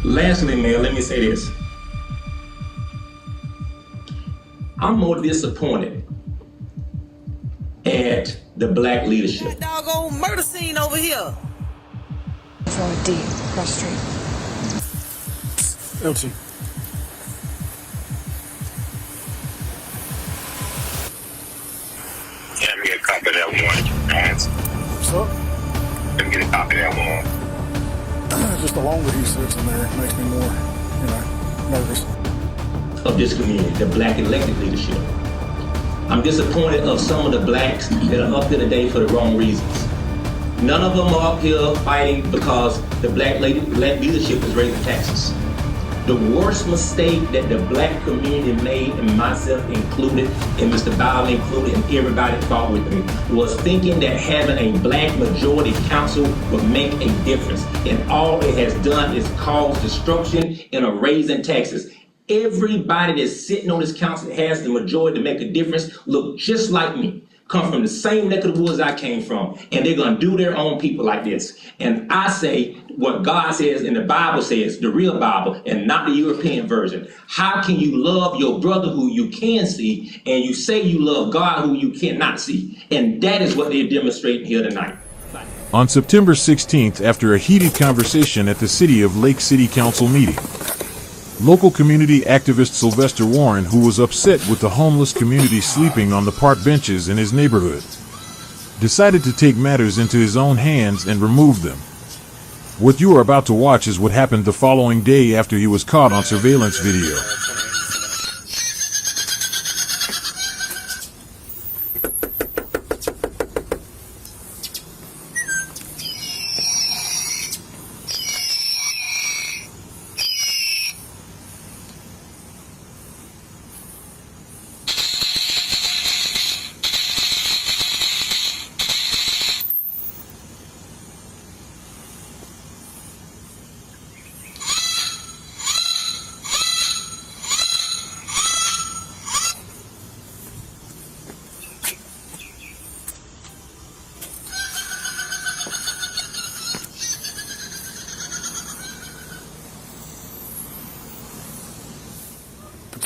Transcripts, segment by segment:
Lastly, Mayor, let me say this. I'm more disappointed at the black leadership. That doggone murder scene over here. Throw it deep across the street. LT. Yeah, let me get a copy of that one, guys. What's up? Let me get a copy of that one. Just the longer he sits in there, it makes me more, nervous. Of this community, the black elected leadership. I'm disappointed of some of the blacks that are up here today for the wrong reasons. None of them are up here fighting because the black leadership is raising taxes. The worst mistake that the black community made, and myself included, and Mr. Bowden included, and everybody fought with me, was thinking that having a black majority council would make a difference. And all it has done is cause destruction and a raise in taxes. Everybody that's sitting on this council that has the majority to make a difference look just like me. Come from the same neck of the woods I came from, and they're gonna do their own people like this. And I say what God says and the Bible says, the real Bible, and not the European version. How can you love your brother who you can see, and you say you love God who you cannot see? And that is what they're demonstrating here tonight. On September 16th, after a heated conversation at the City of Lake City Council meeting, local community activist Sylvester Warren, who was upset with the homeless community sleeping on the park benches in his neighborhood, decided to take matters into his own hands and remove them. What you are about to watch is what happened the following day after he was caught on surveillance video.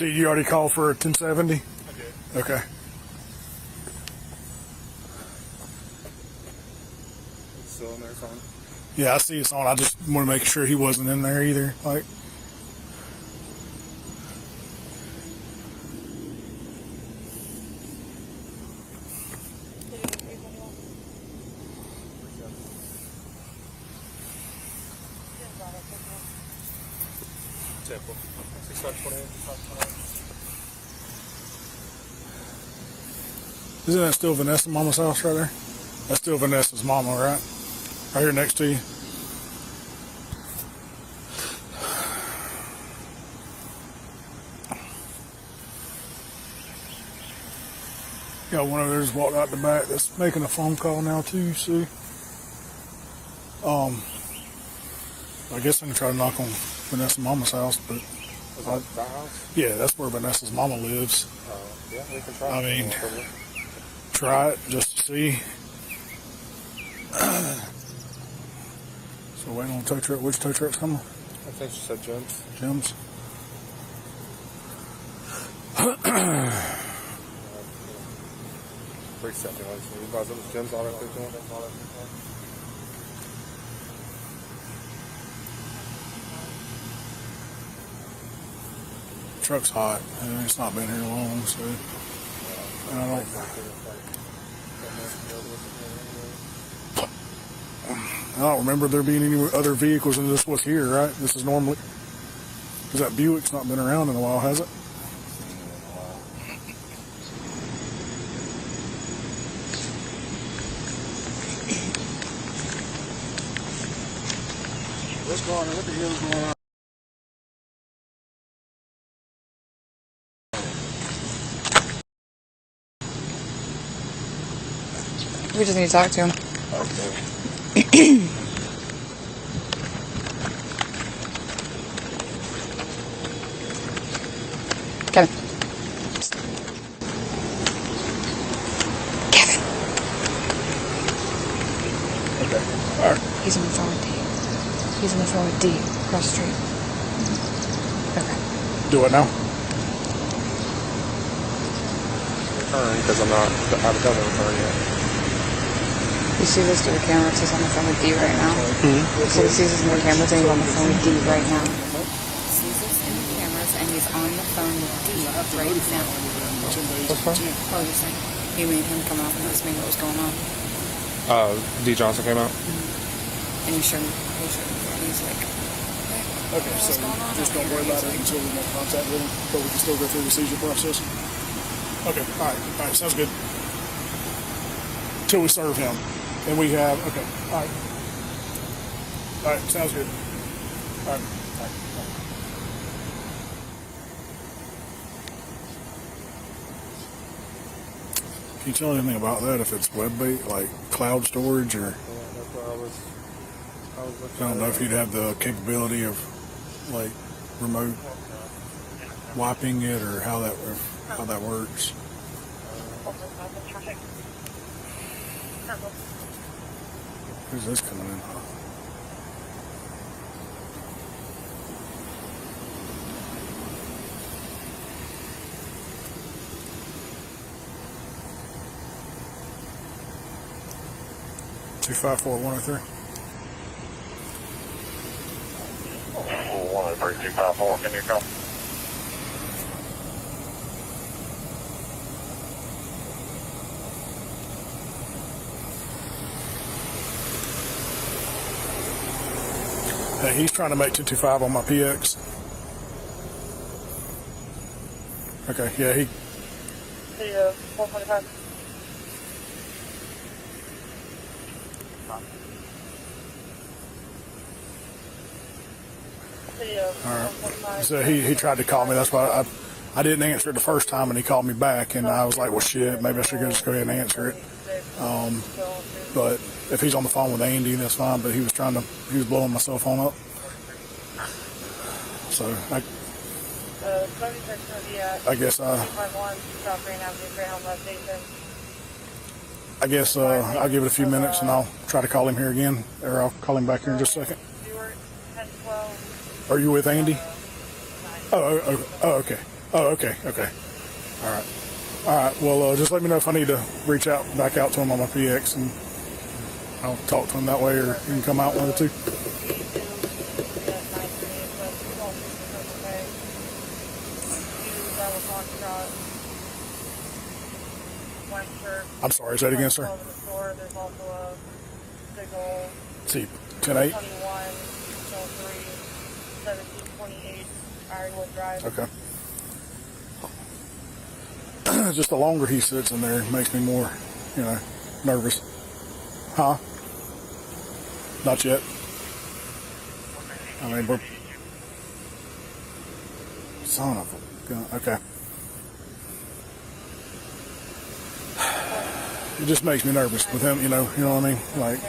You already called for a 1070? I did. Okay. It's still in there, it's on. Yeah, I see it's on. I just want to make sure he wasn't in there either. Like, Temple. 628. isn't that still Vanessa's mama's house right there? That's still Vanessa's mama, right? Right here next to you. Got one of theirs walked out the back that's making a phone call now too, see? I guess I'm gonna try to knock on Vanessa's mama's house, but Was that the house? yeah, that's where Vanessa's mama lives. Yeah, we can try. I mean, try it just to see. So waiting on tow truck. Which tow truck's coming? I think she said Jim's. Jim's. Pretty something like that. You guys, it was Jim's all that they're doing. Truck's hot, and it's not been here long, so I don't remember there being any other vehicles than this was here, right? This is normally, because that Buick's not been around in a while, has it? What's going on? What the hell's going on? We just need to talk to him. Okay. Kevin. Kevin. Okay. All right. He's on the phone with D. He's on the phone with D across the street. Okay. Do it now. Return, because I haven't done the return yet. You see this to the camera? It says on the phone with D right now. So he sees this in the camera saying he's on the phone with D right now. Sees this in the cameras and he's on the phone with D right now. What's fine? What was you saying? You made him come out and ask me what was going on. D. Johnson came out. And you showed me. And he's like, Okay, so just don't worry about it until we make contact with him, but we can still go through the seizure process. Okay, all right, sounds good. Till we serve him, and we have all right, sounds good. All right. Can you tell anything about that? If it's web-based, like cloud storage, or Yeah, that's what I was looking I don't know if you'd have the capability of like remote wiping it, or how that works. Who's this coming in? Two 54103. 13254, can you come? Hey, he's trying to make 225 on my PX. Okay, yeah, he. 125. All right. So he tried to call me. That's why I didn't answer it the first time, and he called me back, and I was like, well, shit, maybe I should just go ahead and answer it. But if he's on the phone with Andy, that's fine. But he was blowing my cell phone up. So I guess I'll give it a few minutes, and I'll try to call him here again, or I'll call him back here in just a second. Are you with Andy? Okay. Okay. All right. Well, just let me know if I need to reach back out to him on my PX, and I'll talk to him that way, or he can come out one of the two. I'm sorry, say that again, sir. See, 10-8. 1728 Ironwood Drive. Okay. Just the longer he sits in there, it makes me more, nervous. Huh? Not yet. I mean, we're... Son of a gun. Okay. It just makes me nervous with him, you know what I mean? Like...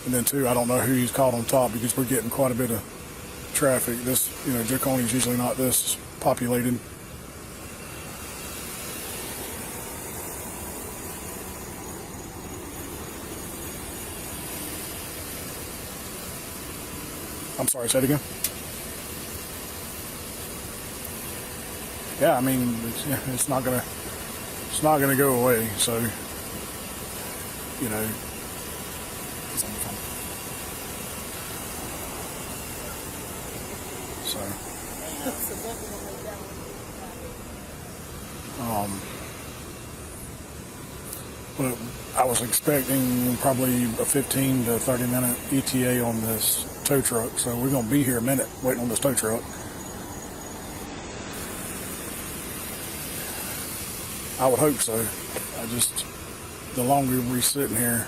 And then too, I don't know who he's caught on top, because we're getting quite a bit of traffic. This, Jaconi's usually not this populated. I'm sorry, say it again. Yeah, I mean, it's not gonna go away. So, Well, I was expecting probably a 15 to 30 minute ETA on this tow truck, so we're gonna be here a minute waiting on this tow truck. I would hope so. The longer we're sitting here.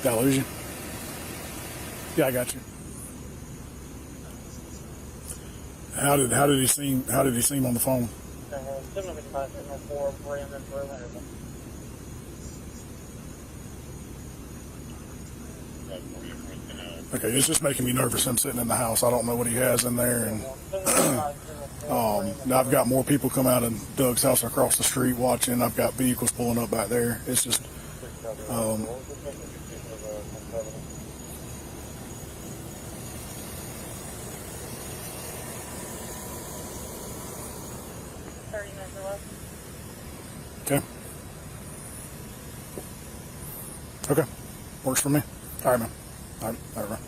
Did I lose you? Yeah, I got you. How did he seem on the phone? 755, 704, Brandon, Berlin. Okay, it's just making me nervous. I'm sitting in the house. I don't know what he has in there, and now I've got more people come out of Doug's house across the street watching. I've got vehicles pulling up back there. It's just, 30 minutes or less. okay. Okay, works for me. All right, man. All right, man.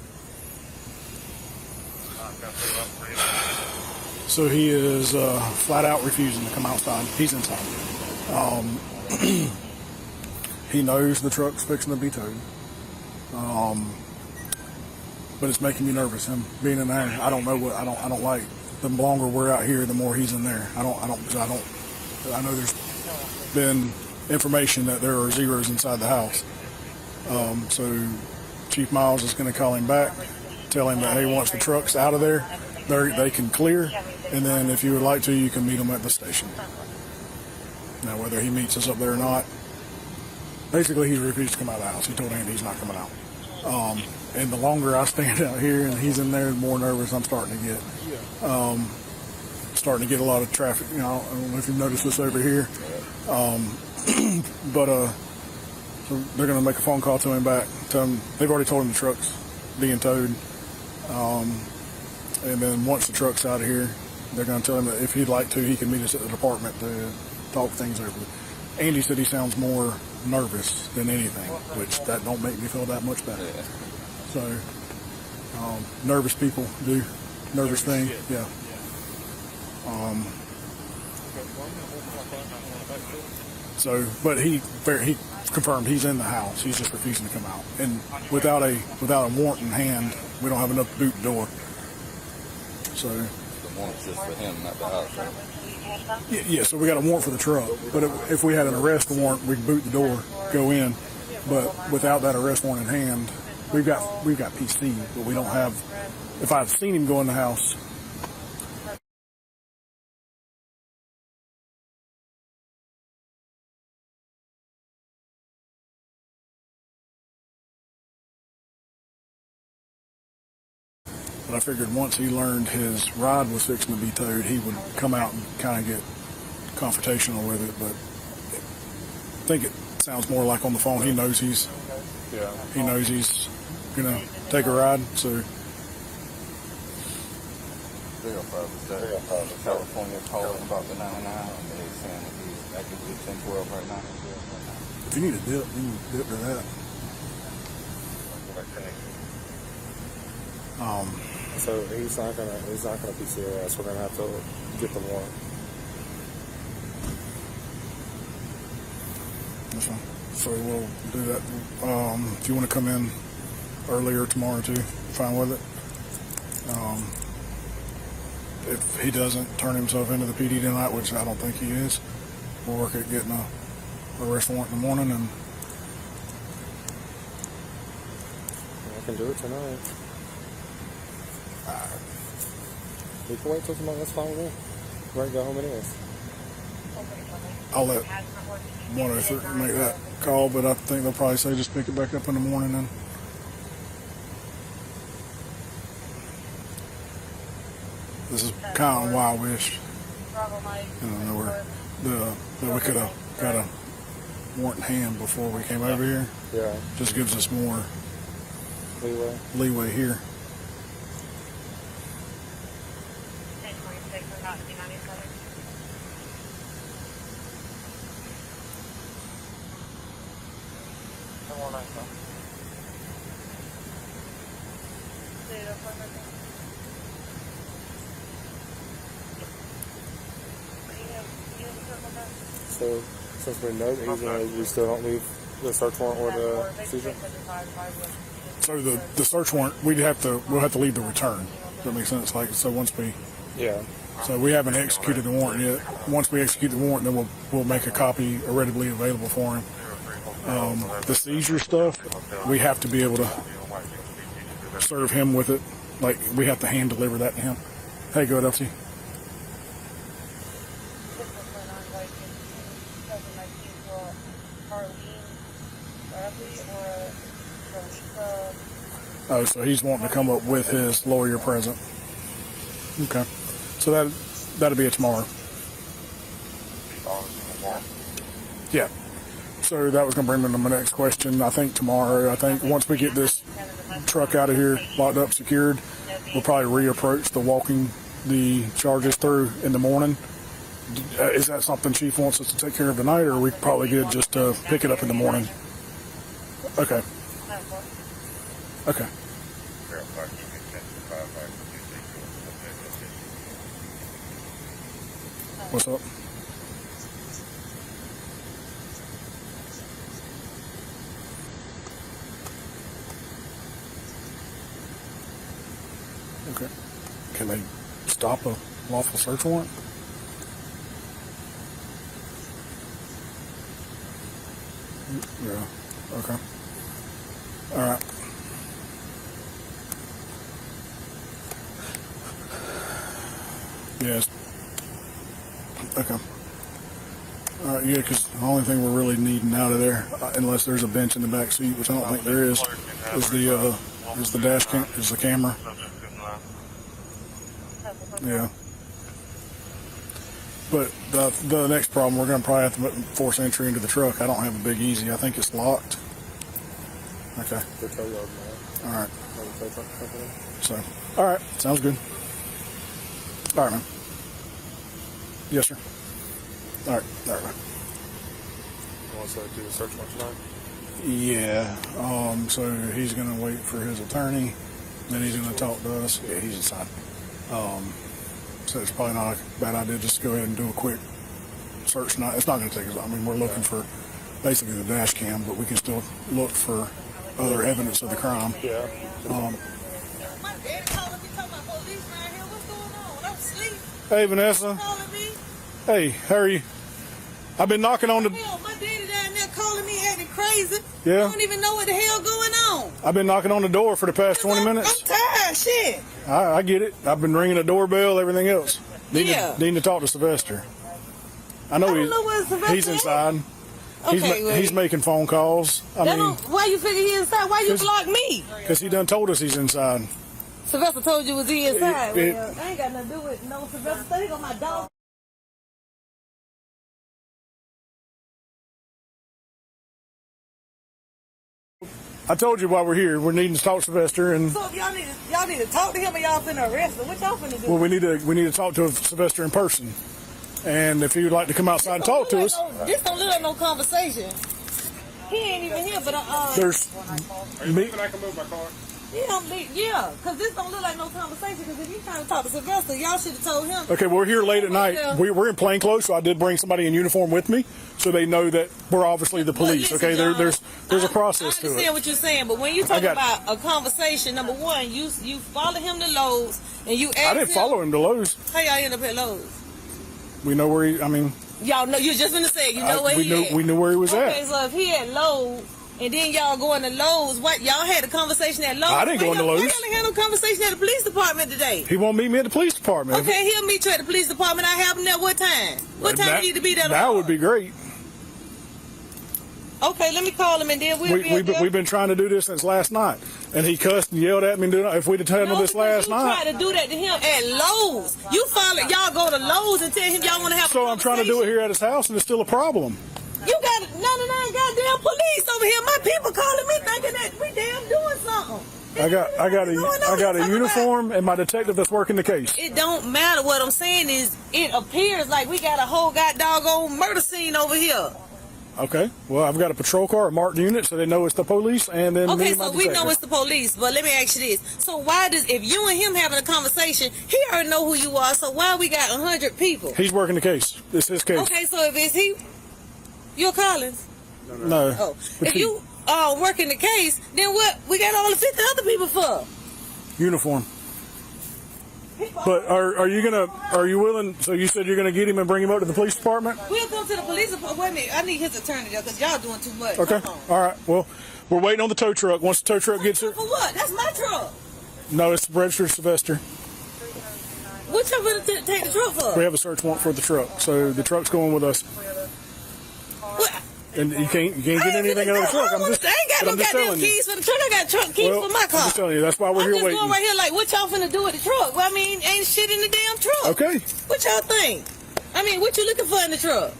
So he is flat out refusing to come outside. He's inside. He knows the truck's fixing to be towed. But it's making me nervous. Him being in there, I don't know what I don't like. The longer we're out here, the more he's in there. I know there's been information that there are zeros inside the house. So Chief Miles is going to call him back, tell him that, hey, once the truck's out of there, they can clear, and then if you would like to, you can meet him at the station. Now, whether he meets us up there or not, basically he's refused to come out of the house. He told Andy he's not coming out. And the longer I stand out here and he's in there, the more nervous I'm starting to get. Starting to get a lot of traffic. You know, I don't know if you've noticed this over here. So they're going to make a phone call to him back. Tell him they've already told him the truck's being towed. And then once the truck's out of here, they're going to tell him that if he'd like to, he can meet us at the department to talk things over. Andy said he sounds more nervous than anything, which that don't make me feel that much better. So nervous people do nervous things. Yeah. So, but he confirmed he's in the house. He's just refusing to come out, and without a warrant in hand, we don't have enough to boot the door. So The warrant's just for him, not the house, right? yeah. So we got a warrant for the truck, but if we had an arrest warrant, we'd boot the door, go in. But without that arrest warrant in hand, we've got PC, but we don't have. If I'd seen him go in the house. But I figured once he learned his ride was fixing to be towed, he would come out and kind of get confrontational with it. But I think it sounds more like on the phone. He knows he's gonna take a ride. So They'll probably say California calling about the 99, and they're saying that he's actively 1012 right now. if you need a dip, you can dip to that. So he's not gonna be serious. We're gonna have to get the warrant. That's fine. So we'll do that. If you want to come in earlier tomorrow too, fine with it. If he doesn't turn himself into the PD tonight, which I don't think he is, we'll work at getting a arrest warrant in the morning, and I can do it tonight. We can wait till tomorrow. That's fine with me. We're gonna go home anyways. I'll let 103 make that call, but I think they'll probably say just pick it back up in the morning then. This is kind of why I wish, that we could have got a warrant in hand before we came over here. Yeah. Just gives us more leeway here. So since we know that he's in there, we still don't leave the search warrant or the seizure? So the search warrant, we'll have to leave the return. Does that make sense? So we haven't executed the warrant yet. Once we execute the warrant, then we'll make a copy readily available for him. The seizure stuff, we have to be able to serve him with it. Like, we have to hand deliver that to him. Hey, go ahead, Elsie. 2019 for Harleen Bradley or Jalika. Oh, so he's wanting to come up with his lawyer present. Okay. So that'll be it tomorrow. Yeah. So that was going to bring me to my next question. I think tomorrow, once we get this truck out of here, locked up, secured, we'll probably reapproach walking the charges through in the morning. Is that something Chief wants us to take care of tonight, or are we probably good just to pick it up in the morning? Okay. Okay. What's up? Okay. Can they stop a lawful search warrant? Yeah. Okay. All right. Yes. Okay. All right. Yeah, because the only thing we're really needing out of there, unless there's a bench in the back seat, which I don't think there is the dash cam, is the camera. Yeah. But the next problem, we're going to probably have to force entry into the truck. I don't have a Big Easy. I think it's locked. Okay. All right. So, all right. Sounds good. All right, man. Yes, sir. All right. All right, man. You want to do the search warrant tonight? Yeah. So he's going to wait for his attorney. Then he's going to talk to us. Yeah, he's inside. So it's probably not a bad idea just to go ahead and do a quick search. It's not going to take us. I mean, we're looking for basically the dash cam, but we can still look for other evidence of the crime. Yeah. My dad calling me, talking about police around here. What's going on? I'm asleep. Hey, Vanessa. Calling me. Hey, how are you? I've been knocking on the. Hell, my daddy down there calling me acting crazy. Yeah. I don't even know what the hell going on. I've been knocking on the door for the past 20 minutes. I'm tired, shit. I get it. I've been ringing the doorbell, everything else. Needing to talk to Sylvester. I know he's inside. Okay, he's making phone calls. Why you figure he inside? Why you block me? Because he done told us he's inside. Sylvester told you was he inside. I ain't got nothing to do with no Sylvester. So he got my dog. I told you why we're here. We're needing to talk to Sylvester, and so if y'all need to talk to him, or y'all finna arrest him. What y'all finna do? well, we need to talk to Sylvester in person. And if he would like to come outside and talk to us, this don't look like no conversation. He ain't even here, but there's me. I can move my car. Yeah, because this don't look like no conversation. Because if you trying to talk to Sylvester, y'all should have told him. Okay, we're here late at night. Yeah. We're in plainclothes, so I did bring somebody in uniform with me, so they know that we're obviously the police. Listen, okay, John, there's a process to it. I understand what you're saying, but when you talk about a conversation, number one, you follow him to Lowe's and you ask I didn't follow him to Lowe's. How y'all end up at Lowe's? We know where he. I mean, y'all know. You just gonna say you know where he at. We knew where he was at. Okay, so if he at Lowe's. And then y'all going to Lowe's. What y'all had a conversation at Lowe's? I didn't go into Lowe's. Why y'all had no conversation at the police department today? He won't meet me at the police department. Okay, he'll meet you at the police department. I have him there. What time? What time you need to be there? That would be great. Okay, let me call him and then we've been trying to do this since last night, and he cussed and yelled at me. If we'd have handled this last night, you try to do that to him at Lowe's. You follow y'all go to Lowe's and tell him y'all want to have. So I'm trying to do it here at his house, and it's still a problem. You got 99 goddamn police over here. My people calling me thinking that we damn doing something. I got a uniform and my detective that's working the case. It don't matter. What I'm saying is, it appears like we got a whole doggone murder scene over here. Okay. Well, I've got a patrol car, a marked unit, so they know it's the police, and then okay, so we know it's the police. But let me ask you this: so why if you and him having a conversation, he already know who you are? So why we got 100 people? He's working the case. It's his case. Okay, so if it's he. You're Collins? No. Oh. If you working the case, then what we got all the 50 other people for? Uniform. But are you willing, so you said you're gonna get him and bring him up to the police department? We'll come to the police department. Wait a minute, I need his attorney there because y'all doing too much. Okay. All right. Well, we're waiting on the tow truck. Once the tow truck gets here. For what? That's my truck. No, it's registered Sylvester. What y'all gonna take the truck for? We have a search warrant for the truck, so the truck's going with us. What? And you can't get anything out of the truck. I ain't got no goddamn keys for the truck. I got truck keys for my car. I'm just telling you, that's why we're here waiting. I'm just going right here like, what y'all finna do with the truck? Well, I mean, ain't shit in the damn truck. Okay. What y'all think? I mean, what you looking for in the truck?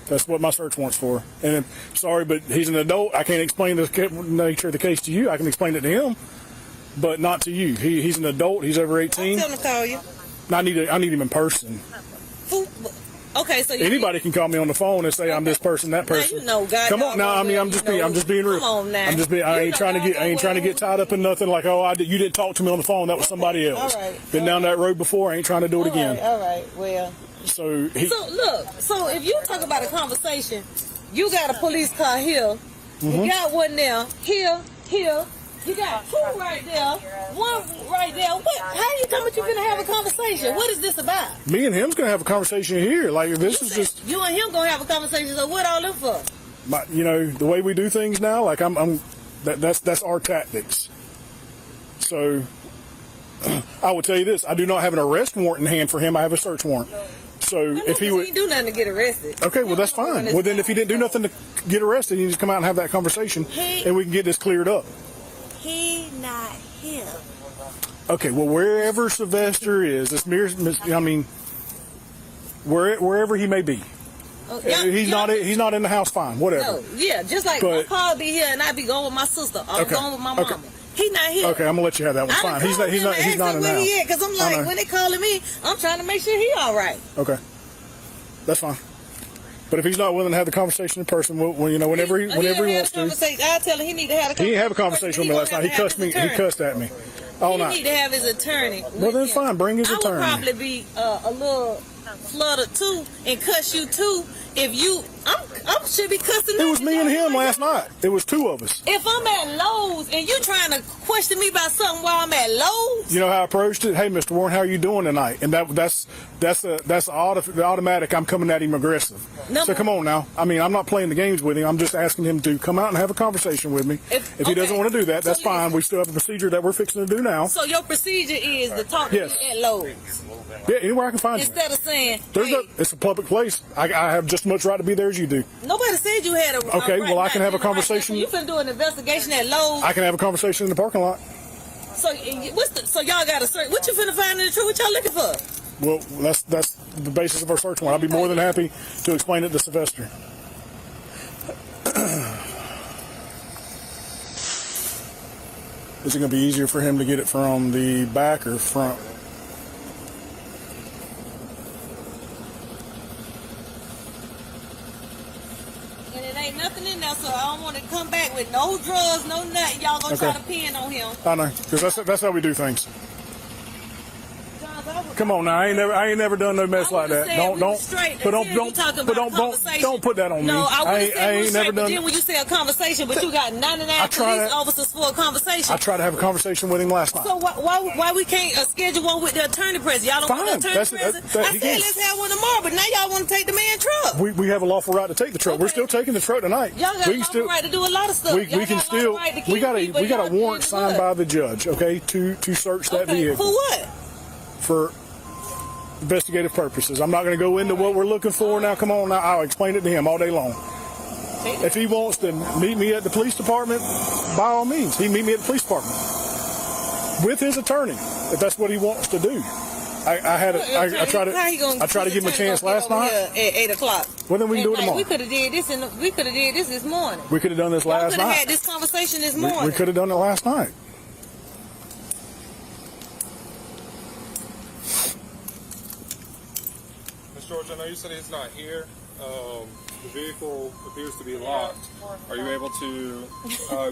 That's what my search warrant's for. And sorry, but he's an adult. I can't explain the nature of the case to you. I can explain it to him, but not to you. He's an adult. He's over 18. Tell him to call you. I need him in person. Okay, so anybody can call me on the phone and say I'm this person, that person. Now, you know, God, come on now. I mean, I'm just being real. Come on now. I ain't trying to get tied up in nothing like, oh, you didn't talk to me on the phone. That was somebody else. All right. Been down that road before. I ain't trying to do it again. All right. Well. So look. So if you talk about a conversation, you got a police car here. You got one there. Here. You got two right there, one right there. How you talking about you gonna have a conversation? What is this about? Me and him's gonna have a conversation here. Like this is just you and him gonna have a conversation. So what all them for? The way we do things now, like that's our tactics. So I will tell you this: I do not have an arrest warrant in hand for him. I have a search warrant. So if he didn't do nothing to get arrested. Okay, well that's fine. Well then, if he didn't do nothing to get arrested, you just come out and have that conversation, and we can get this cleared up. He not here. Okay, well, wherever Sylvester is, wherever he may be. He's not in the house, fine, whatever. No, yeah, just like my car be here and I be going with my sister or going with my mama. He not here. Okay, I'm gonna let you have that one. Fine. He's not in the house. Because I'm like, when they calling me, I'm trying to make sure he all right. Okay, that's fine. But if he's not willing to have the conversation in person, whenever he wants to, I tell him he need to have a conversation. He didn't have a conversation with me last night. He cussed me. He cussed at me all night. He need to have his attorney. Well, then fine. Bring his attorney. I would probably be a little fluttered too and cuss you too if you. I should be cussing. It was me and him last night. It was two of us. If I'm at Lowe's and you trying to question me about something while I'm at Lowe's, you know how I approached it. Hey, Mr. Warren, how are you doing tonight? And that's automatic. I'm coming at him aggressive. So come on now. I mean, I'm not playing the games with him. I'm just asking him to come out and have a conversation with me. If he doesn't want to do that, that's fine. We still have a procedure that we're fixing to do now. So your procedure is to talk to you at Lowe's. Yeah, anywhere I can find you. Instead of saying, it's a public place. I have just as much right to be there as you do. Nobody said you had a okay, well, I can have a conversation. You finna do an investigation at Lowe's. I can have a conversation in the parking lot. So y'all got a search. What you finna find in the truck? What y'all looking for? Well, that's the basis of our search warrant. I'll be more than happy to explain it to Sylvester. Is it going to be easier for him to get it from the back or front? Ain't nothing in there, so I don't want to come back with no drugs, no nothing. Y'all gonna try to pin on him. I know, because that's how we do things. Come on now, I ain't never done no mess like that. Don't put that on me. No, I ain't never done. But then when you say a conversation, but you got 99 police officers for a conversation. I tried to have a conversation with him last night. So why we can't schedule one with the attorney present? Y'all don't want the attorney present? I said let's have one tomorrow, but now y'all want to take the man's truck. We have a lawful right to take the truck. Okay. We're still taking the truck tonight. Y'all got a lawful right to do a lot of stuff. We got a warrant signed by the judge, okay, to search that vehicle. For what? For investigative purposes. I'm not going to go into what we're looking for now. Come on now. I'll explain it to him all day long. If he wants to meet me at the police department, by all means, he meet me at the police department with his attorney, if that's what he wants to do. I tried to give him a chance last night at 8 o'clock. Well, then we can do it tomorrow. We could have did this this morning. We could have done this last night. We could have had this conversation this morning. We could have done it last night. George, I know you said he's not here. The vehicle appears to be locked. Are you able to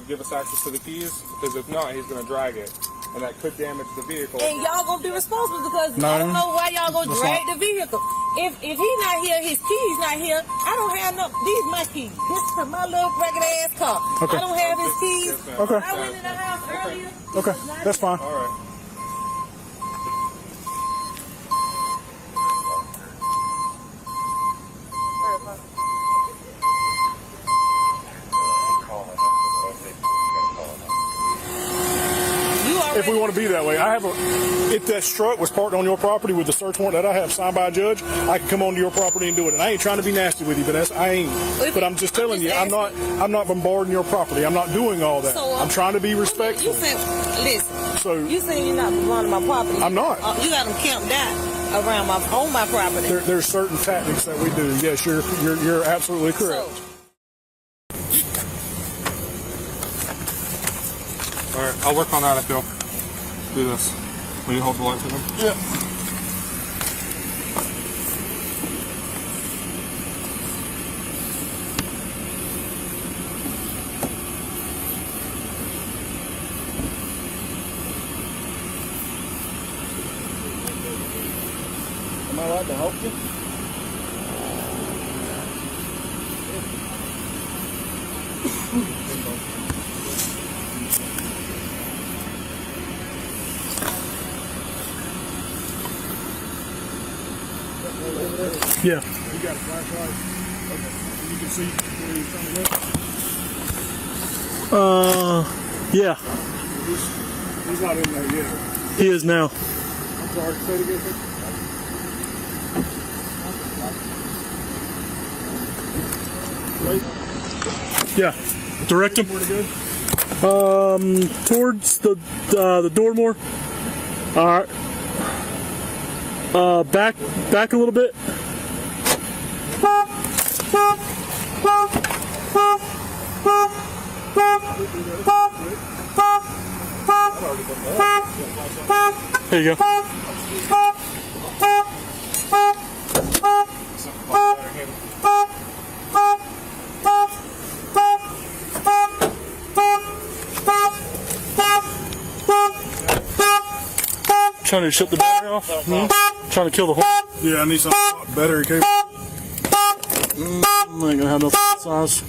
give us access to the keys? Because if not, he's going to drag it, and that could damage the vehicle. And y'all going to be responsible because I don't know why y'all going to drag the vehicle. If he's not here, his keys not here, I don't have no, these my keys. This is my little ragged ass car. Okay. I don't have his keys. Okay. I went in the house earlier. Okay, that's fine. All right. If we want to to be that way. If that truck was parked on your property with the search warrant that I have signed by a judge, I can come onto your property and do it. And I ain't trying to be nasty with you, but I ain't. But I'm just telling you, I'm not bombarding your property. I'm not doing all that. So, I'm trying to be respectful. You saying you're not bombarding my property? I'm not. You got them camped out around on my property. There's certain tactics that we do. Yes, you're absolutely correct. All right, I'll work on that if you'll do this. Will you hold the light for them? Yeah. Am I allowed to help you? Yeah. You got a flashlight? Okay. You can see where you're trying to look? Yeah. He's not in there yet. He is now. I'm sorry, say it again. Wait. Yeah. Direct him. Where to go? Towards the door more. All right. Back a little bit. There you go. Trying to shut the battery off. Trying to kill the horn. Yeah, I need some battery cable. I ain't gonna have no size.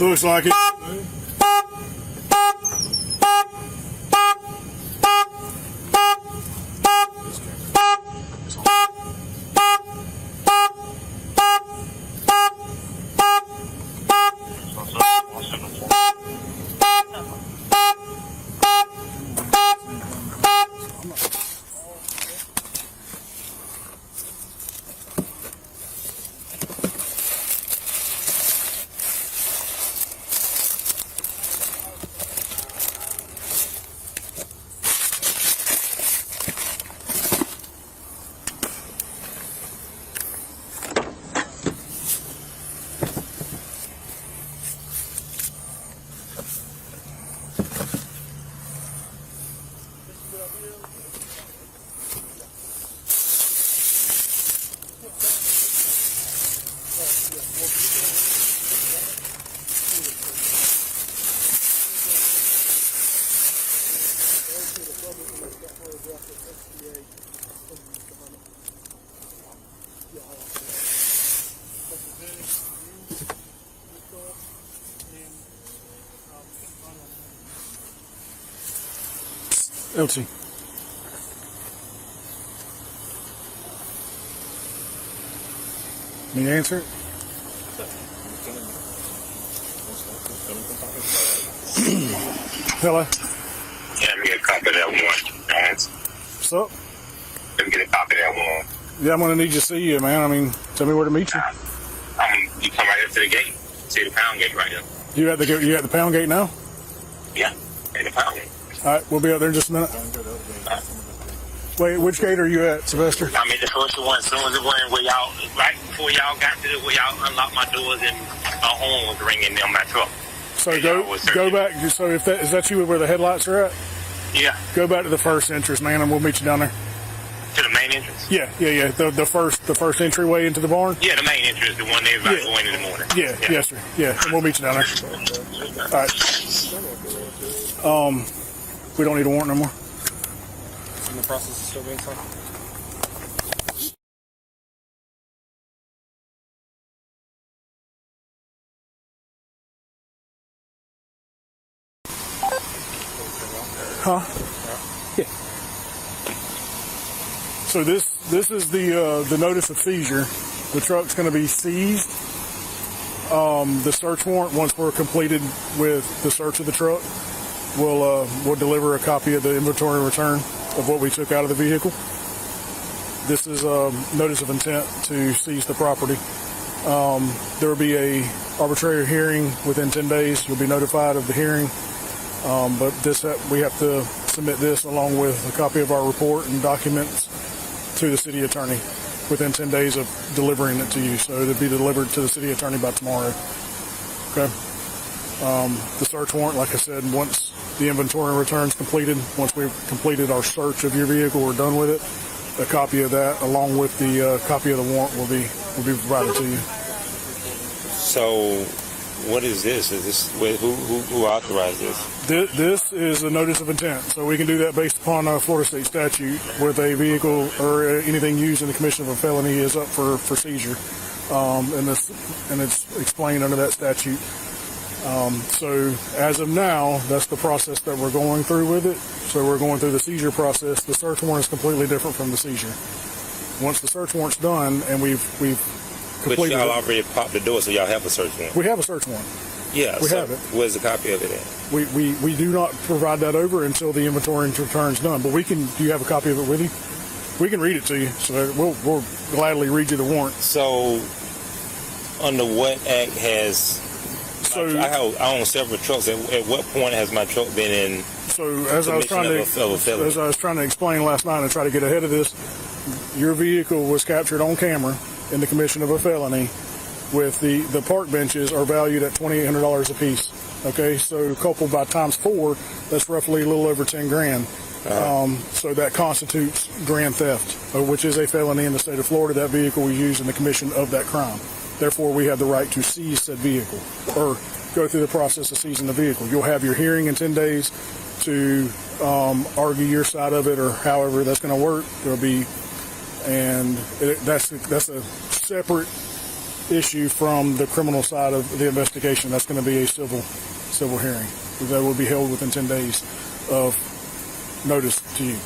Looks like it. Elsie. Can you answer it? Hello. Yeah, let me get a copy of that one. Guys. What's up? Let me get a copy of that one. Yeah, I'm gonna need to see you, man. I mean, tell me where to meet you. You come right up to the gate. See the pound gate right there. You at the pound gate now? Yeah, at the pound gate. All right, we'll be out there in just a minute. Wait, which gate are you at, Sylvester? I'm in the first one. As soon as it went where y'all, right before y'all got to where y'all unlocked my doors and my horn was ringing on my truck. So go back. So is that you where the headlights are at? Yeah. Go back to the first entrance, man, and we'll meet you down there. To the main entrance? Yeah. The first entryway into the barn. Yeah, the main entrance, the one they about to go in the morning. Yeah. Yes, sir. Yeah, and we'll meet you down there. All right. We don't need a warrant no more. In the process of still being signed. Huh? Yeah. So this is the notice of seizure. The truck's going to be seized. The search warrant, once we're completed with the search of the truck, we'll deliver a copy of the inventory return of what we took out of the vehicle. This is a notice of intent to seize the property. There will be a arbitrary hearing within 10 days. You'll be notified of the hearing. But we have to submit this along with a copy of our report and documents to the city attorney within 10 days of delivering it to you. So it'll be delivered to the city attorney by tomorrow. Okay. The search warrant, like I said, once the inventory return's completed, once we've completed our search of your vehicle, we're done with it. A copy of that, along with the copy of the warrant, will be provided to you. So, what is this? Is this who authorized this? This is a notice of intent. So we can do that based upon Florida state statute, with a vehicle or anything used in the commission of a felony is up for seizure, and it's explained under that statute. So as of now, that's the process that we're going through with it. So we're going through the seizure process. The search warrant is completely different from the seizure. Once the search warrant's done and we've completed, but y'all already popped the door, so y'all have a search warrant. We have a search warrant. Yeah, we have it. Where's the copy of it at? We do not provide that over until the inventory return's done. But do you have a copy of it with you? We can read it to you. So we'll gladly read you the warrant. So under what act has... So I own several trucks. At what point has my truck been in? So as I was trying to explain last night and try to get ahead of this, your vehicle was captured on camera in the commission of a felony. With the park benches are valued at $2,800 a piece. Okay, so coupled by times 4, that's roughly a little over 10 grand. So that constitutes grand theft, which is a felony in the state of Florida. That vehicle was used in the commission of that crime. Therefore, we have the right to seize said vehicle or go through the process of seizing the vehicle. You'll have your hearing in 10 days to argue your side of it, or however that's going to work. There'll be, and that's a separate issue from the criminal side of the investigation. That's going to be a civil hearing that will be held within 10 days of notice to you.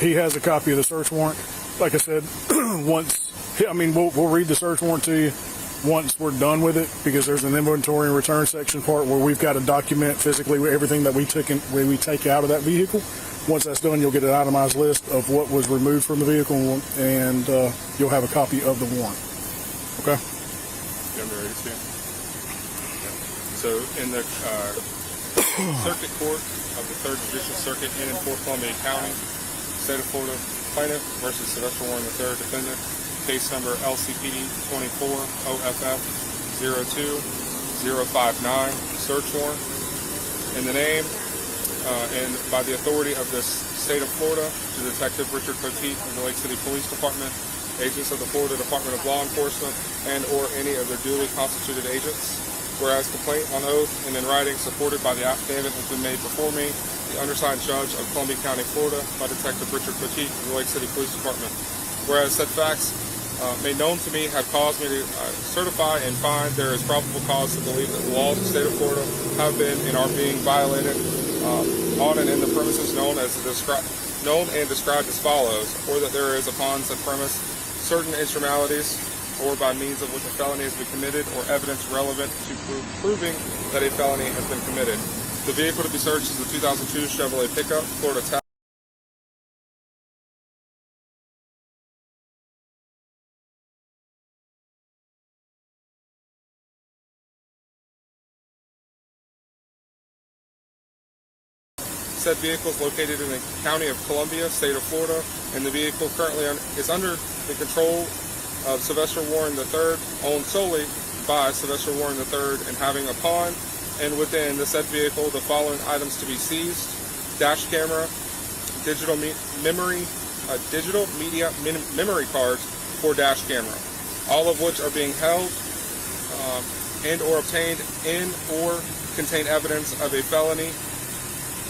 He has a copy of the search warrant. Like I said, we'll read the search warrant to you once we're done with it, because there's an inventory and return section part where we've got to document physically everything that we take out of that vehicle. Once that's done, you'll get an itemized list of what was removed from the vehicle, and you'll have a copy of the warrant. Okay? You ready to see? So in the Circuit Court of the 3rd Judicial Circuit in Fort Columbia County, State of Florida, plaintiff versus Sylvester Warren III, defendant, case number LCPD 24 OFF 02059, search warrant. In the name and by the authority of the state of Florida, to Detective Richard Poteet of the Lake City Police Department, agents of the Florida Department of Law Enforcement, and or any of their duly constituted agents. Whereas complaint on oath and in writing supported by the affidavit has been made before me, the undersigned judge of Columbia County, Florida, by Detective Richard Poteet of the Lake City Police Department. Whereas said facts made known to me have caused me to certify and find there is probable cause to believe that the laws of the state of Florida have been and are being violated on and in the premises known and described as follows, or that there is upon said premise certain instrumentalities or by means of which a felony has been committed or evidence relevant to proving that a felony has been committed. The vehicle to be searched is a 2002 Chevrolet pickup, Florida tax. Said vehicle is located in the county of Columbia, state of Florida, and the vehicle currently is under the control of Sylvester Warren III, owned solely by Sylvester Warren III, and having upon and within the said vehicle the following items to be seized: dash camera, digital media memory cards for dash camera, all of which are being held and or obtained in or contain evidence of a felony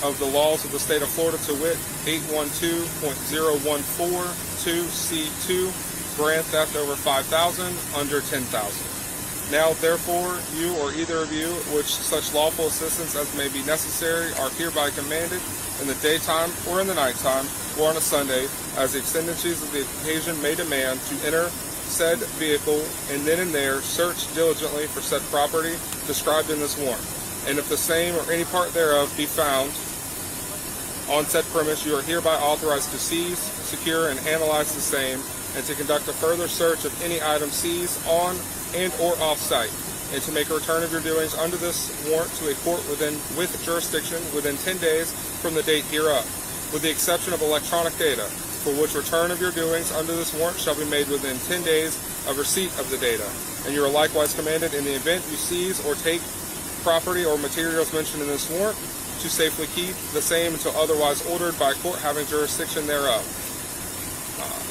of the laws of the state of Florida, to wit, 812.0142C2, grand theft over 5,000, under 10,000. Now, therefore, you or either of you, which such lawful assistance as may be necessary, are hereby commanded in the daytime or in the nighttime or on a Sunday, as the exigencies of the occasion may demand, to enter, said vehicle, and then and there search diligently for said property described in this warrant. And if the same or any part thereof be found on said premise, you are hereby authorized to seize, secure, and analyze the same, and to conduct a further search of any item seized on and or off-site, and to make a return of your doings under this warrant to a court with jurisdiction within 10 days from the date hereof, with the exception of electronic data, for which return of your doings under this warrant shall be made within 10 days of receipt of the data. And you are likewise commanded, in the event you seize or take property or materials mentioned in this warrant, to safely keep the same until otherwise ordered by court having jurisdiction thereof.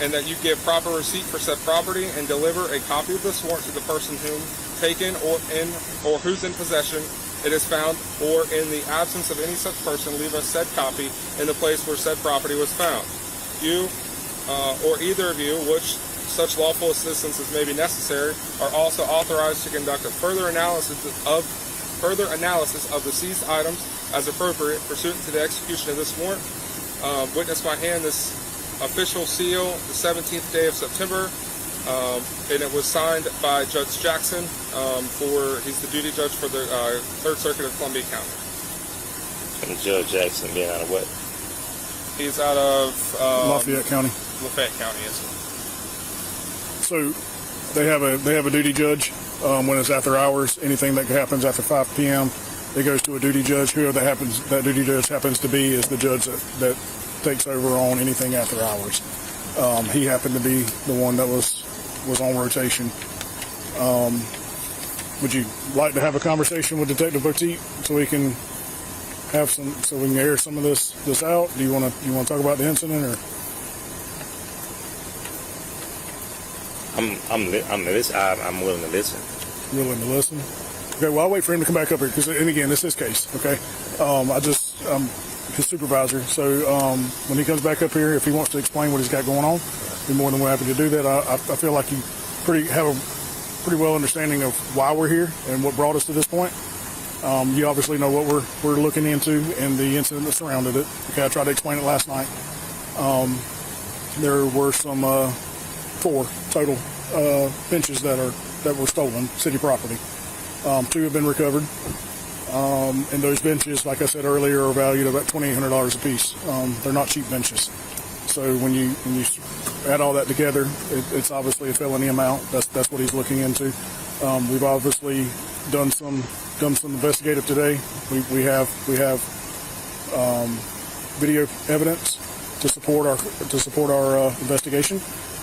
And that you give proper receipt for said property and deliver a copy of this warrant to the person whom taken or whose in possession it is found, or in the absence of any such person, leave a said copy in the place where said property was found. You, or either of you, which such lawful assistance as may be necessary, are also authorized to conduct a further analysis of the seized items as appropriate, pursuant to the execution of this warrant. Witness by hand this official seal, the 17th day of September, and it was signed by Judge Jackson. He's the duty judge for the 3rd Circuit of Columbia County. And Judge Jackson being out of what? He's out of Lafayette County. Lafayette County, yes. So they have a duty judge when it's after hours. Anything that happens after 5 p.m., it goes to a duty judge. Whoever that duty judge happens to be is the judge that takes over on anything after hours. He happened to be the one that was on rotation. Would you like to have a conversation with Detective Boutique so we can air some of this out? Do you want to talk about the incident, or? I'm willing to listen. Willing to listen. Okay. Well, I'll wait for him to come back up here and again, this is his case. Okay. I'm his supervisor. So when he comes back up here, if he wants to explain what he's got going on, be more than happy to do that. I feel like you have a pretty well understanding of why we're here and what brought us to this point. You obviously know what we're looking into and the incident that surrounded it. Okay, I tried to explain it last night. There were some 4 total benches that were stolen, city property. 2 have been recovered. And those benches, like I said earlier, are valued at about $2,800 a piece. They're not cheap benches. So when you add all that together, it's obviously a felony amount. That's what he's looking into. We've obviously done some investigative today. We have video evidence to support our investigation.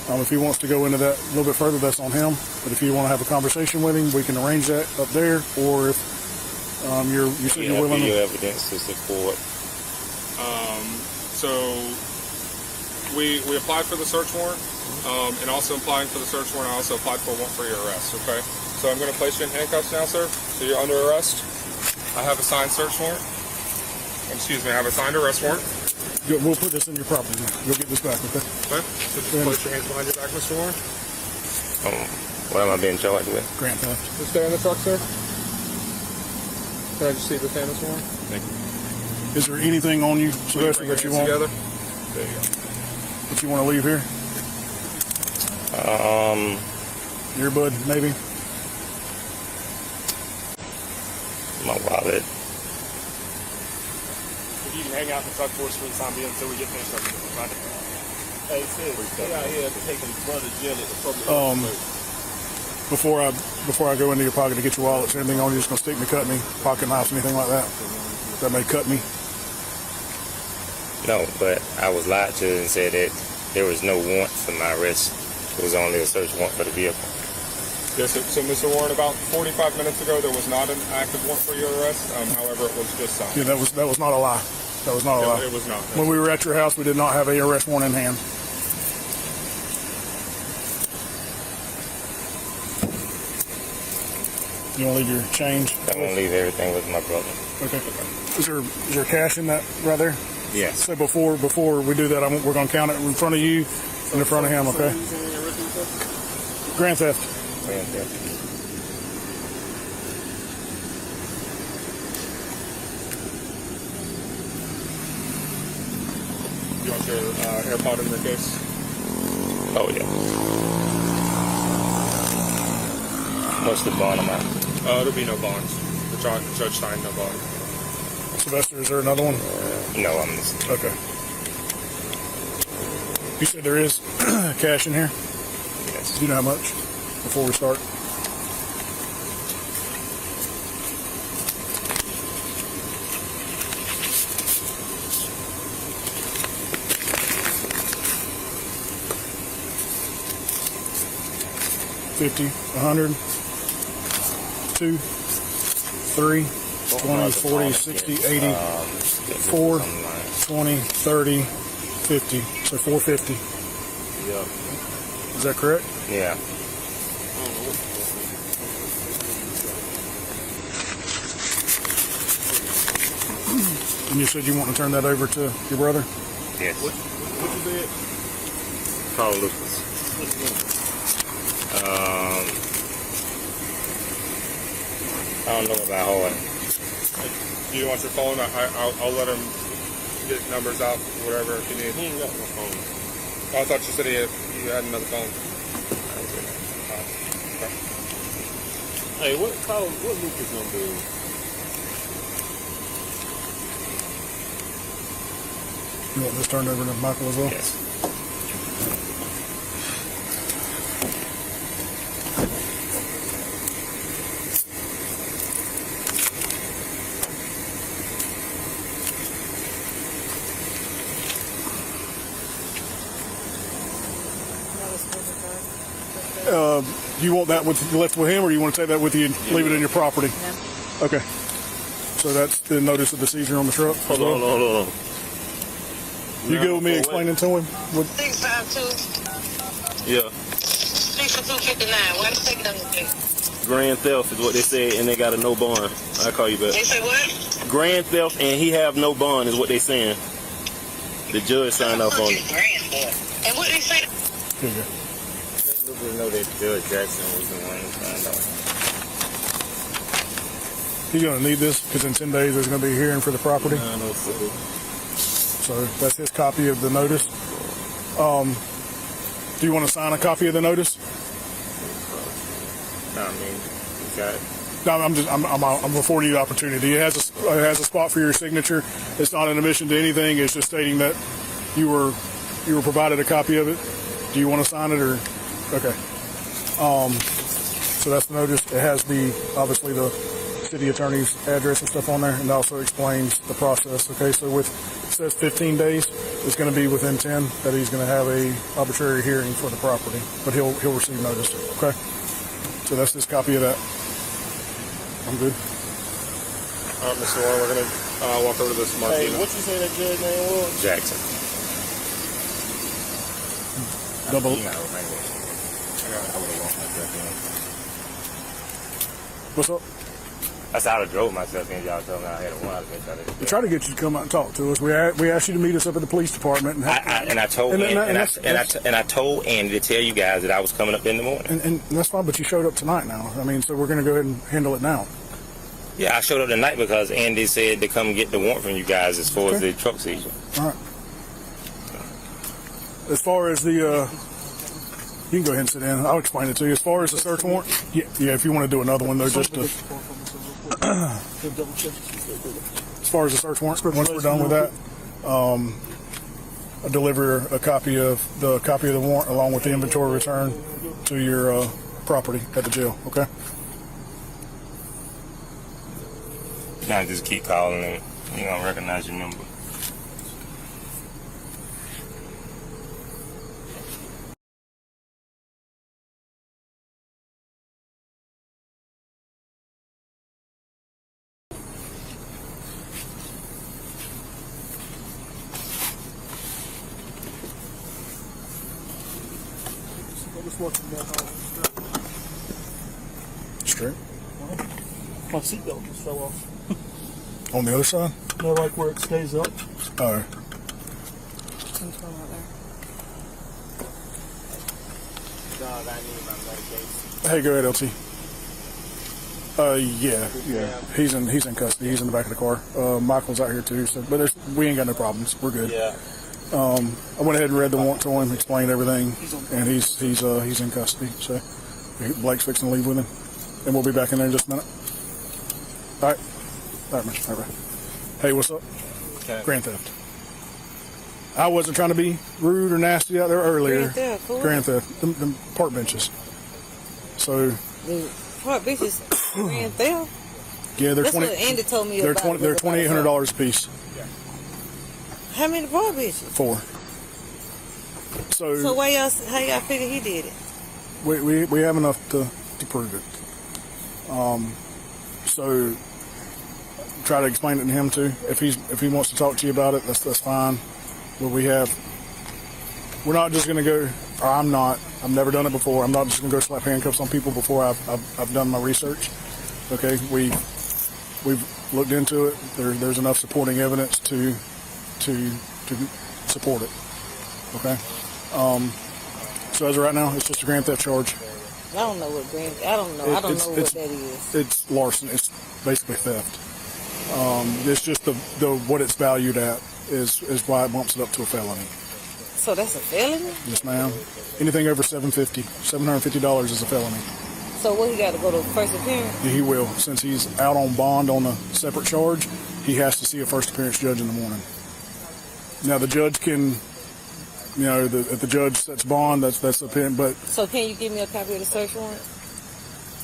If he wants to go into that a little bit further, that's on him. But if you want to have a conversation with him, we can arrange that up there. Or if you're willing video evidence to support. So we applied for the search warrant, and also applying for the search warrant, I also applied for a warrant for your arrest. Okay, so I'm going to place you in handcuffs now, sir. So you're under arrest. I have a signed search warrant. Excuse me, I have a signed arrest warrant. We'll put this in your property. You'll get this back, okay? Okay. So just place your hands behind your back, Mr. Warren. What am I being charged with? Grand theft. Just stay in the truck, sir. Can I just see the hand, Mr. Warren? Thank you. Is there anything on you, Sylvester, that you want? Together? There you go. That you want to leave here? Earbud, maybe? My wallet. You can hang out in the truck for us for the time being until we get finished up with the project. Hey, sis, stay out here taking brother jelly from the Before I go into your pocket to get your wallet, is there anything on you that's going to stick me, cut me, pocket knives, anything like that? That may cut me? No, but I was lied to and said that there was no warrant for my arrest. It was only a search warrant for the vehicle. Yes, so Mr. Warren, about 45 minutes ago, there was not an active warrant for your arrest. However, it was just signed. Yeah, that was not a lie. That was not a lie. It was not. When we were at your house, we did not have a arrest warrant in hand. You want to leave your change? I want to leave everything with my brother. Okay. Is there cash in that right there? Yes. So before we do that, we're going to count it in front of you and in front of him, okay? Grand theft. Grand theft. You want your AirPod in your case? Oh, yeah. What's the bond amount? There'll be no bonds. The judge signed no bond. Sylvester, is there another one? No, I'm listening. Okay. You said there is cash in here? Yes. Do you know how much before we start? $50, $100, $2, $3, $20, $40, $60, $80, $4, $20, $30, $50. So $450. Yeah. Is that correct? Yeah. And you said you want to turn that over to your brother? Yes. What you said? Carl Lucas. I don't know about Howard. Do you want your phone? I'll let him get numbers out, whatever if you need. He ain't got no phone. Oh, I thought you said you had another phone. Hey, what Lucas number is? You want this turned over to Michael as well? Yes. Do you want that left with him, or do you want to take that with you and leave it in your property? No. Okay. So that's the notice of the seizure on the truck? Hold on. You good with me explaining to him? 652. Yeah. 6259. Why the take it on the thing? Grand theft is what they said, and they got a no bond. I'll call you back. They say what? Grand theft, and he have no bond is what they saying. The judge signed off on it. Grand theft. And what they say? Here you go. We know that Judge Jackson was the one who signed off. You're going to need this because in 10 days there's going to be a hearing for the property. No, sir. So that's his copy of the notice. Do you want to sign a copy of the notice? No, I mean, you got it. No, I'm affording you the opportunity. It has a spot for your signature. It's not an admission to anything. It's just stating that you were provided a copy of it. Do you want to sign it or? Okay. So that's the notice. It has obviously the city attorney's address and stuff on there, and it also explains the process. Okay, so it says 15 days. It's going to be within 10 that he's going to have a arbitrary hearing for the property, but he'll receive notice. Okay. So that's this copy of that. I'm good. Mr. Warren, we're gonna walk over to this Martina. Hey, what you say that judge name was? Jackson. Double. You gotta remember that. I would have walked myself in. What's up? I said I would have drove myself in. Y'all told me I had a warrant. We try to get you to come out and talk to us. We asked you to meet us up at the police department. I told Andy to tell you guys that I was coming up in the morning. And that's fine, but you showed up tonight now. I mean, so we're going to go ahead and handle it now. Yeah, I showed up tonight because Andy said to come get the warrant from you guys as far as the truck seizure. All right. As far as the, you can go ahead and sit in. I'll explain it to you. As far as the search warrant, yeah. If you want to do another one, though, just to. As far as the search warrant, once we're done with that, I'll deliver a copy of the warrant along with the inventory return to your property at the jail. Okay. Now just keep calling and you're gonna recognize your number. Straight. My seatbelt just fell off. On the other side? No, like where it stays up. Oh. Hey, go ahead, LT. Yeah. He's in custody. He's in the back of the car. Michael's out here too. So, but we ain't got no problems. We're good. Yeah. I went ahead and read the warrant to him, explained everything, and he's in custody. So Blake's fixing to leave with him. and we'll be back in there in just a minute. All right. All right, man. All right. Hey, what's up? Okay. Grand theft. I wasn't trying to be rude or nasty out there earlier. Grand theft. Them park benches. So. The park benches, grand theft? Yeah, they're That's 20. what Andy told me they're about. They're $2,800 a piece. How many park benches? 4. So how y'all figure he did it? We have enough to prove it. So try to explain it to him too. If he wants to talk to you about it, that's fine. But we're not just gonna go. Or I'm not. I've never done it before. I'm not just gonna go slap handcuffs on people before I've done my research. Okay, we've looked into it. There's enough supporting evidence to support it. Okay. So as of right now, it's just a grand theft charge. I don't know what I don't know what that is. It's larceny. It's basically theft. It's just the what it's valued at is why it bumps it up to a felony. So that's a felony? Yes, ma'am. Anything over $750 is a felony. So what, he got to go to first appearance? Yeah, he will. Since he's out on bond on a separate charge, he has to see a first appearance judge in the morning. Now the judge can, if the judge sets bond, that's opinion. But so can you give me a copy of the search warrant?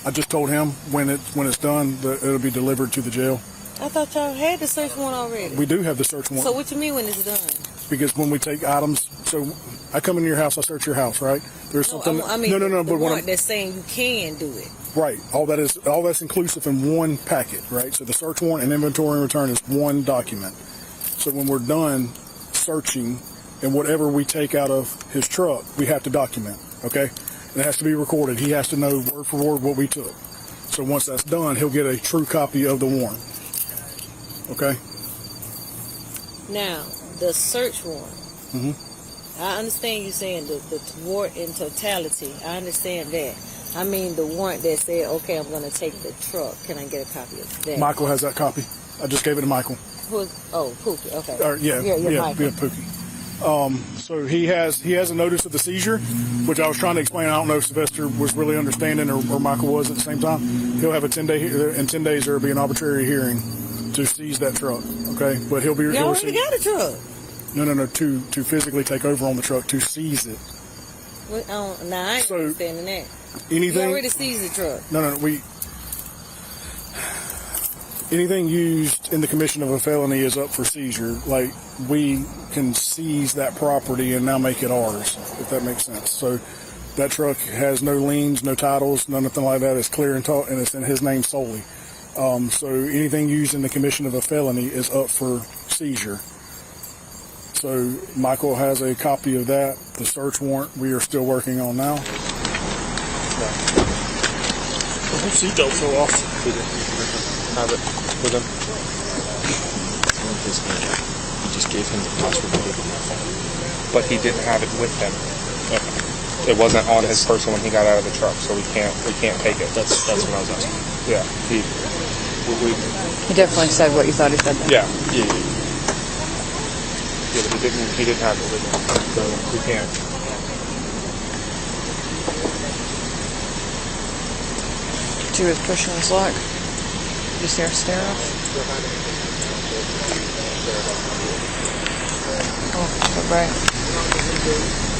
I just told him when it's done that it'll be delivered to the jail. I thought y'all had the search warrant already. We do have the search warrant. So what you mean when it's done? Because when we take items, so I come into your house, I search your house, right? There's something. No. But the warrant that's saying you can do it. Right. All that's inclusive in one packet, right? So the search warrant and inventory and return is one document. So when we're done searching and whatever we take out of his truck, we have to document, okay? And it has to be recorded. He has to know word for word what we took. So once that's done, he'll get a true copy of the warrant. Okay? Now, the search warrant. Mm-hmm. I understand you saying the warrant in totality. I understand that. I mean the warrant that said, okay, I'm going to take the truck. Can I get a copy of that? Michael has that copy. I just gave it to Michael. Pookie, okay. Yeah, Pookie. So he has a notice of the seizure, which I was trying to explain. I don't know if Sylvester was really understanding or Michael was at the same time. He'll have a 10-day, in 10 days there will be an arbitrary hearing to seize that truck, okay? But he'll be... You already got a truck. No, to physically take over on the truck, to seize it. I ain't understanding that. Anything... You already seized the truck. No, anything used in the commission of a felony is up for seizure. Like, we can seize that property and now make it ours, if that makes sense. So that truck has no liens, no titles, nothing like that. It's clear and it's in his name solely. So anything used in the commission of a felony is up for seizure. So Michael has a copy of that. The search warrant we are still working on now. The seatbelt fell off. Have it with him. He just gave him the password to get on my phone. But he didn't have it with him. Okay. It wasn't on his person when he got out of the truck, so we can't take it. That's what I was asking. Yeah. He definitely said what you thought he said then. Yeah, but he didn't have it with him, so we can't. She was pushing his luck. You see her stare off? Oh, so bright.